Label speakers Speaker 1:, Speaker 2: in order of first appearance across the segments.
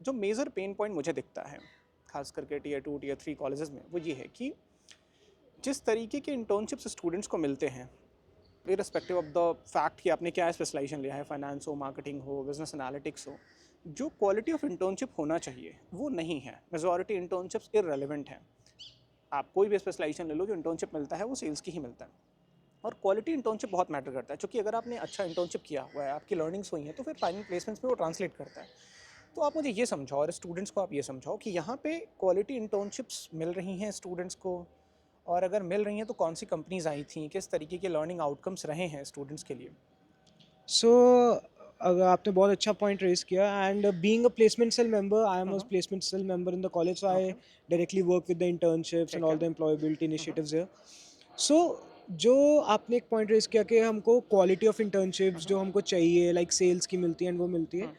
Speaker 1: जो major pain point मुझे दिखता है खास करके टीयर 2 टीयर 3 कॉलेजेस में, वो ये है कि जिस तरीके के इंटर्नशिप्स स्टूडेंट्स को मिलते हैं, इररिस्पेक्टिव ऑफ द फैक्ट कि आपने क्या स्पेशलाइजेशन लिया है, फाइनेंस हो, मार्केटिंग हो, बिजनेस एनालिटिक्स हो, जो क्वालिटी ऑफ इंटर्नशिप होना चाहिए वो नहीं है। मेजॉरिटी इंटर्नशिप्स इररेलेवेंट हैं। आप कोई भी स्पेशलाइजेशन ले लो, जो इंटर्नशिप मिलता है वो सेल्स की ही मिलता है। और क्वालिटी इंटर्नशिप बहुत मैटर करता है, क्योंकि अगर आपने अच्छा इंटर्नशिप किया हुआ है, आपकी लर्निंग्स हुई हैं, तो फिर फाइनल प्लेसमेंट्स में वो ट्रांसलेट करता है। तो आप मुझे ये समझाओ और स्टूडेंट्स को आप ये समझाओ कि यहाँ पे क्वालिटी इंटर्नशिप्स मिल रही हैं स्टूडेंट्स को, और अगर मिल रही हैं तो कौन सी कंपनीज आई थी, किस तरीके के लर्निंग आउटकम्स रहे हैं स्टूडेंट्स के लिए।
Speaker 2: सो अगर आपने बहुत अच्छा पॉइंट रेज किया, and being a placement cell member, I am a placement cell member in the college, so I
Speaker 1: okay,
Speaker 2: directly work with the internships and
Speaker 1: ठीक
Speaker 2: ऑल
Speaker 1: है।
Speaker 2: The employability initiatives here. So जो आपने एक point raise किया कि हमको quality of internships जो हमको चाहिए, लाइक सेल्स की मिलती है एंड वो मिलती है,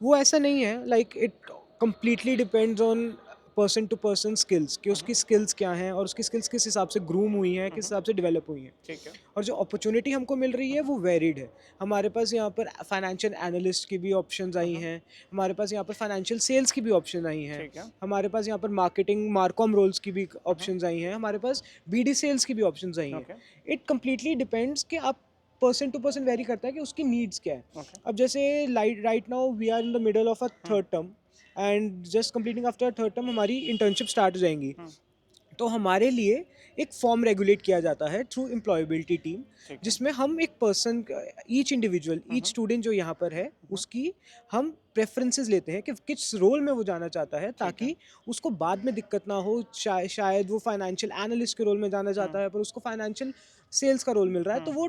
Speaker 2: वो ऐसा नहीं है। Like it completely depends on person to person skills, कि उसकी स्किल्स क्या हैं और उसकी स्किल्स किस हिसाब से ग्रूम हुई हैं, किस हिसाब से डेवलप हुई हैं।
Speaker 1: ठीक है।
Speaker 2: और जो अपॉर्चुनिटी हमको मिल रही है वो वेरिड है। हमारे पास यहाँ पर फाइनेंशियल एनालिस्ट की भी ऑप्शंस आई हैं, हमारे पास यहाँ पर फाइनेंशियल सेल्स की भी ऑप्शन आई हैं,
Speaker 1: ठीक है।
Speaker 2: हमारे पास यहाँ पर मार्केटिंग मार्कॉम रोल्स की भी ऑप्शंस आई हैं, हमारे पास बीडी सेल्स की भी ऑप्शंस आई हैं।
Speaker 1: ओके।
Speaker 2: इट कम्प्लीटली डिपेंड्स कि आप पर्सन टू पर्सन वेरी करता है कि उसकी नीड्स क्या है।
Speaker 1: ओके।
Speaker 2: अब जैसे right now we are in the middle of a third term, and just completing after third term हमारी इंटर्नशिप स्टार्ट हो जाएंगी। तो हमारे लिए एक फॉर्म रेगुलेट किया जाता है थ्रू एम्प्लॉयबिलिटी टीम,
Speaker 1: ठीक है।
Speaker 2: जिसमें हम एक person, each individual, each student जो यहाँ पर है, उसकी हम प्रेफरेंसेस लेते हैं कि किस रोल में वो जाना चाहता है,
Speaker 1: ठीक है।
Speaker 2: ताकि उसको बाद में दिक्कत ना हो। शायद वो फाइनेंशियल एनालिस्ट के रोल में जाना चाहता है पर उसको फाइनेंशियल सेल्स का रोल मिल रहा है, तो वो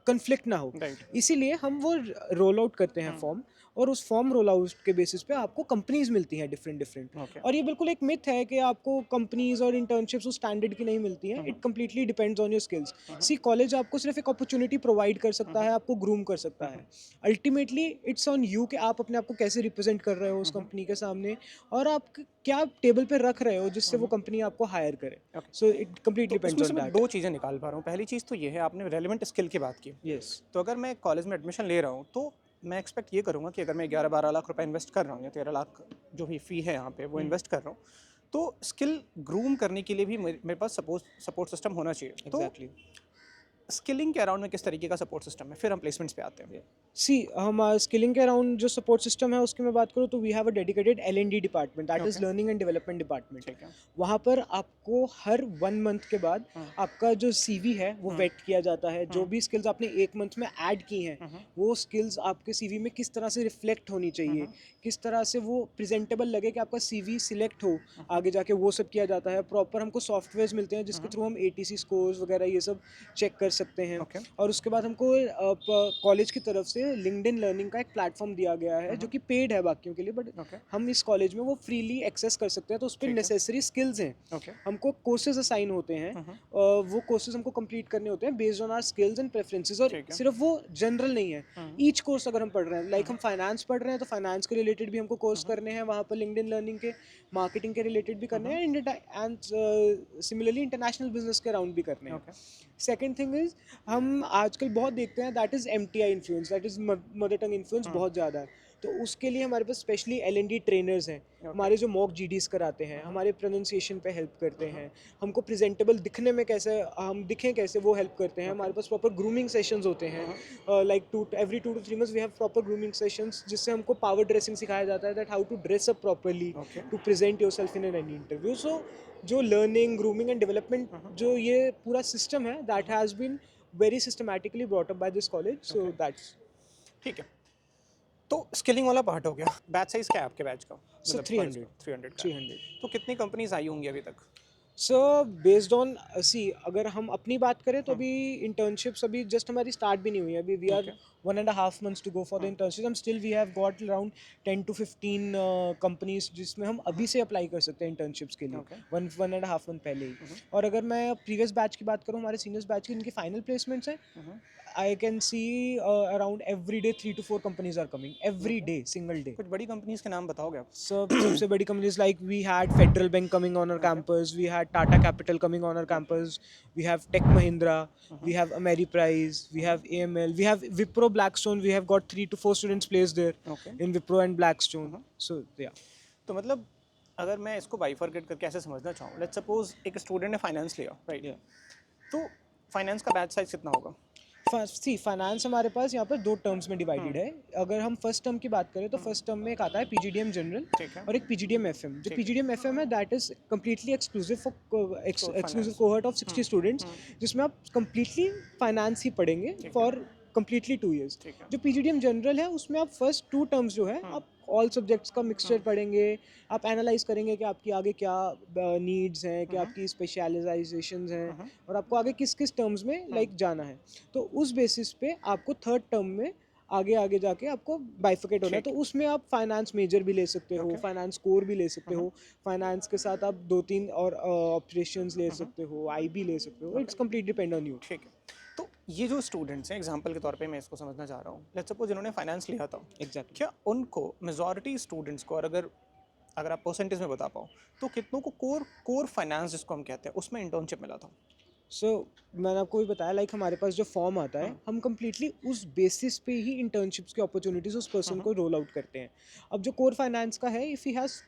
Speaker 2: कन्फ्लिक्ट ना हो।
Speaker 1: राइट।
Speaker 2: इसीलिए हम वो रोल आउट करते हैं फॉर्म, और उस फॉर्म रोल आउट के बेसिस पे आपको कंपनीज मिलती हैं डिफरेंट डिफरेंट।
Speaker 1: ओके।
Speaker 2: और ये बिल्कुल एक मिथ है कि आपको कंपनीज और इंटर्नशिप्स उस स्टैंडर्ड की नहीं मिलती हैं। It completely depends on your skills. See college आपको सिर्फ एक अपॉर्चुनिटी प्रोवाइड कर सकता है, आपको ग्रूम कर सकता है। अल्टीमेटली इट्स ऑन यू कि आप अपने आप को कैसे रिप्रेजेंट कर रहे हो उस कंपनी के सामने, और आप क्या टेबल पे रख रहे हो जिससे वो कंपनी आपको हायर करे।
Speaker 1: ओके।
Speaker 2: सो इट कम्प्लीटली
Speaker 1: तो इसमें
Speaker 2: डिपेंड्स
Speaker 1: से
Speaker 2: ऑन
Speaker 1: मैं
Speaker 2: दैट।
Speaker 1: दो चीज़ें निकाल पा रहा हूँ। पहली चीज़ तो ये है, आपने रेलिवेंट स्किल की बात की।
Speaker 2: यस।
Speaker 1: तो अगर मैं कॉलेज में एडमिशन ले रहा हूँ तो मैं एक्सपेक्ट ये करूँगा कि अगर मैं 11-12 लाख रुपए इन्वेस्ट कर रहा हूँ या 13 लाख जो भी फ़ी है यहाँ पे वो इन्वेस्ट कर रहा हूँ, तो स्किल ग्रूम करने के लिए भी मेरे पास सपोर्ट सिस्टम होना चाहिए। तो
Speaker 2: एग्जैक्टली।
Speaker 1: स्किलिंग के अराउंड में किस तरीके का सपोर्ट सिस्टम है, फिर हम प्लेसमेंट्स पे आते हैं।
Speaker 2: सी हमारा स्किलिंग के अराउंड जो सपोर्ट सिस्टम है उसकी मैं बात करूँ तो we have a dedicated L&D department, that is
Speaker 1: okay.
Speaker 2: Learning and development department.
Speaker 1: ठीक है।
Speaker 2: वहाँ पर आपको हर 1 मंथ के बाद आपका जो CV है वो वेट किया जाता है। जो भी स्किल्स आपने 1 मंथ में ऐड की हैं, वो स्किल्स आपके CV में किस तरह से रिफ्लेक्ट होनी चाहिए, किस तरह से वो प्रेजेंटेबल लगे कि आपका CV सिलेक्ट हो आगे जाके, वो सब किया जाता है। प्रॉपर हमको सॉफ्टवेयर मिलते हैं जिसके थ्रू हम ATC स्कोर्स वगैरह ये सब चेक कर सकते हैं।
Speaker 1: ओके।
Speaker 2: और उसके बाद हमको कॉलेज की तरफ से लिंक्डइन लर्निंग का एक प्लेटफॉर्म दिया गया है जो कि पेड है बाकियों के लिए, बट
Speaker 1: ओके।
Speaker 2: हम इस कॉलेज में वो फ्रीली एक्सेस कर सकते हैं। तो उस पर
Speaker 1: ठीक है।
Speaker 2: नेसेसरी स्किल्स हैं।
Speaker 1: ओके।
Speaker 2: हमको कोर्सेज असाइन होते हैं, वो कोर्सेज हमको कंप्लीट करने होते हैं based on our skills and preferences. और
Speaker 1: ठीक है।
Speaker 2: सिर्फ वो जनरल नहीं है, ईच कोर्स अगर हम पढ़ रहे हैं, लाइक हम फाइनेंस पढ़ रहे हैं तो फाइनेंस के रिलेटेड भी हमको कोर्स करने हैं वहाँ पर लिंक्डइन लर्निंग के, मार्केटिंग के रिलेटेड भी करने हैं, एंड सिमिलरली इंटरनेशनल बिजनेस के अराउंड भी करने हैं।
Speaker 1: ओके।
Speaker 2: सेकेंड थिंग इज, हम आजकल बहुत देखते हैं that is MTI influence, that is mother tongue influence बहुत ज़्यादा है। तो उसके लिए हमारे पास स्पेशली L&D ट्रेनर्स हैं, हमारे जो मॉक GDs कराते हैं, हमारे प्रोनाउंसिएशन पे हेल्प करते हैं, हमको प्रेजेंटेबल दिखने में कैसे हम दिखें कैसे वो हेल्प करते हैं। हमारे पास प्रॉपर ग्रूमिंग सेशंस होते हैं, like every 2 to 3 months we have proper grooming sessions, जिससे हमको पावर ड्रेसिंग सिखाया जाता है, that how to dress up properly
Speaker 1: okay.
Speaker 2: To present yourself in an interview. So जो लर्निंग ग्रूमिंग एंड डेवलपमेंट जो ये पूरा सिस्टम है, that has been very systematically brought up by this college, so
Speaker 1: Okay.
Speaker 2: that's
Speaker 1: ठीक है। तो skilling वाला part हो गया। बैच साइज क्या है आपके बैच का,
Speaker 2: so
Speaker 1: मतलब कॉलेज
Speaker 2: 300
Speaker 1: का? 300 का है।
Speaker 2: 300
Speaker 1: तो कितनी कंपनीज आई होंगी अभी तक?
Speaker 2: सो बेस्ड ऑन सी, अगर हम अपनी बात करें तो अभी इंटर्नशिप्स अभी जस्ट हमारी स्टार्ट भी नहीं हुई है। अभी we are
Speaker 1: okay.
Speaker 2: 1.5 months to go for the internship, हम still we have got around 10 to 15 companies जिसमें हम अभी से अप्लाई कर सकते हैं इंटर्नशिप्स के लिए,
Speaker 1: ओके।
Speaker 2: 1.5 month पहले ही। और अगर मैं प्रीवियस बैच की बात करूँ, हमारे सीनियर्स बैच की इनकी फाइनल प्लेसमेंट्स हैं, I can see around every day 3 to 4 companies are coming every day, single day.
Speaker 1: कुछ बड़ी कंपनीज के नाम बताओगे आप?
Speaker 2: सबसे बड़ी companies like we had Federal Bank coming on our campus, we had Tata Capital coming on our campus, we have Tech Mahindra, we have Ameriprise, we have AML, we have Wipro Blackstone. We have got 3 to 4 students placed there
Speaker 1: okay.
Speaker 2: in Wipro and Blackstone. So yeah.
Speaker 1: तो मतलब अगर मैं इसको bifurcate करके ऐसे समझना चाहूँ, let's suppose एक स्टूडेंट ने फाइनेंस लिया, राइट? तो फाइनेंस का बैच साइज कितना होगा?
Speaker 2: सी फाइनेंस हमारे पास यहाँ पर 2 टर्म्स में डिवाइडेड है। अगर हम फर्स्ट टर्म की बात करें तो फर्स्ट टर्म में एक आता है पीजीडीएम जनरल
Speaker 1: ठीक है।
Speaker 2: और एक पीजीडीएम एफएम। जो
Speaker 1: ठीक है।
Speaker 2: पीजीडीएम एफएम है that is completely exclusive for exclusive
Speaker 1: finance.
Speaker 2: Cohort of 60 students, जिसमें आप कम्प्लीटली फाइनेंस ही पढ़ेंगे
Speaker 1: ठीक है।
Speaker 2: For completely 2 years।
Speaker 1: ठीक है।
Speaker 2: जो पीजीडीएम जनरल है उसमें आप फर्स्ट 2 टर्म्स जो है आप ऑल सब्जेक्ट्स का मिक्सचर पढ़ेंगे, आप एनालाइज करेंगे कि आपकी आगे क्या नीड्स हैं, कि आपकी स्पेशलाइजेशंस हैं और आपको आगे किस किस टर्म्स में लाइक जाना है। तो उस बेसिस पे आपको थर्ड टर्म में आगे आगे जाके आपको बाइफिकेट होना है। तो उसमें आप फाइनेंस मेजर भी ले सकते हो, फाइनेंस कोर भी ले सकते हो, फाइनेंस के साथ आप 2-3 और ऑपरेशंस ले सकते हो, आईबी ले सकते हो। It's complete depend on you.
Speaker 1: ठीक है। तो ये जो स्टूडेंट्स हैं, एग्जांपल के तौर पे मैं इसको समझना चाह रहा हूँ, लेट्स सपोज जिन्होंने फाइनेंस लिया था,
Speaker 2: एग्जैक्टली।
Speaker 1: क्या उनको मेजॉरिटी स्टूडेंट्स को, और अगर आप परसेंटेज में बता पाओ, तो कितनों को कोर फाइनेंस जिसको हम कहते हैं उसमें इंटर्नशिप मिला था?
Speaker 2: सो मैंने आपको भी बताया लाइक हमारे पास जो फॉर्म आता है हम कम्प्लीटली उस बेसिस पे ही इंटर्नशिप्स की अपॉर्चुनिटीज उस पर्सन को रोल आउट करते हैं। अब जो कोर फाइनेंस का है, if he has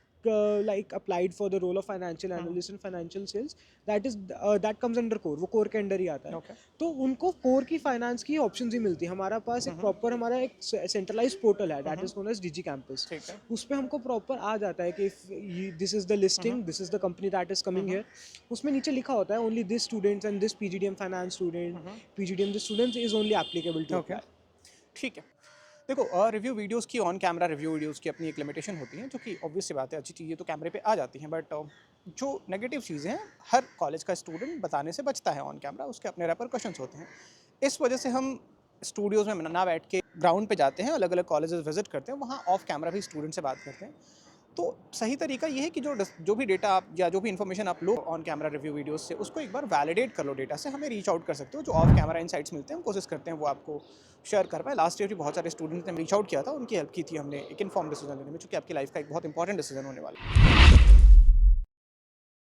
Speaker 2: like applied for the role of financial analyst and financial sales, that comes under core, वो core के अंडर ही आता है।
Speaker 1: Okay.
Speaker 2: तो उनको core की फाइनेंस की ऑप्शंस ही मिलती है। हमारा पास एक प्रॉपर हमारा एक सेंट्रलाइज्ड पोर्टल है that is known as Digi campus.
Speaker 1: ठीक है।
Speaker 2: उस पे हमको प्रॉपर आ जाता है कि this is the listing, this is the company that is coming here. उसमें नीचे लिखा होता है only this students and this PGDM finance student, PGDM this students is only applicable to
Speaker 1: okay, ठीक है। देखो, रिव्यू वीडियोस की, ऑन कैमरा रिव्यू वीडियोस की अपनी एक लिमिटेशन होती है, जो कि ऑब्वियस सी बात है, अच्छी चीज़ें तो कैमरे पे आ जाती हैं, बट जो नेगेटिव चीज़ें हैं हर कॉलेज का स्टूडेंट बताने से बचता है ऑन कैमरा, उसके अपने रेपरकशंस होते हैं। इस वजह से हम स्टूडियोज़ में ना बैठ के ग्राउंड पे जाते हैं, अलग अलग कॉलेजेस विजिट करते हैं, वहाँ ऑफ कैमरा भी स्टूडेंट से बात करते हैं। तो सही तरीका ये है कि जो भी डेटा आप या जो भी इन्फॉर्मेशन आप लो ऑन कैमरा रिव्यू वीडियोस से, उसको एक बार वैलिडेट कर लो डेटा से, हमें रीच आउट कर सकते हो। जो ऑफ कैमरा इनसाइट्स मिलते हैं हम कोशिश करते हैं वो आपको शेयर कर पाए। लास्ट ईयर भी बहुत सारे स्टूडेंट्स ने रीच आउट किया था, उनकी हेल्प की थी हमने एक इन्फॉर्म डिसीजन लेने में, जो कि आपकी लाइफ का एक बहुत इंपॉर्टेंट डिसीजन होने वाला है।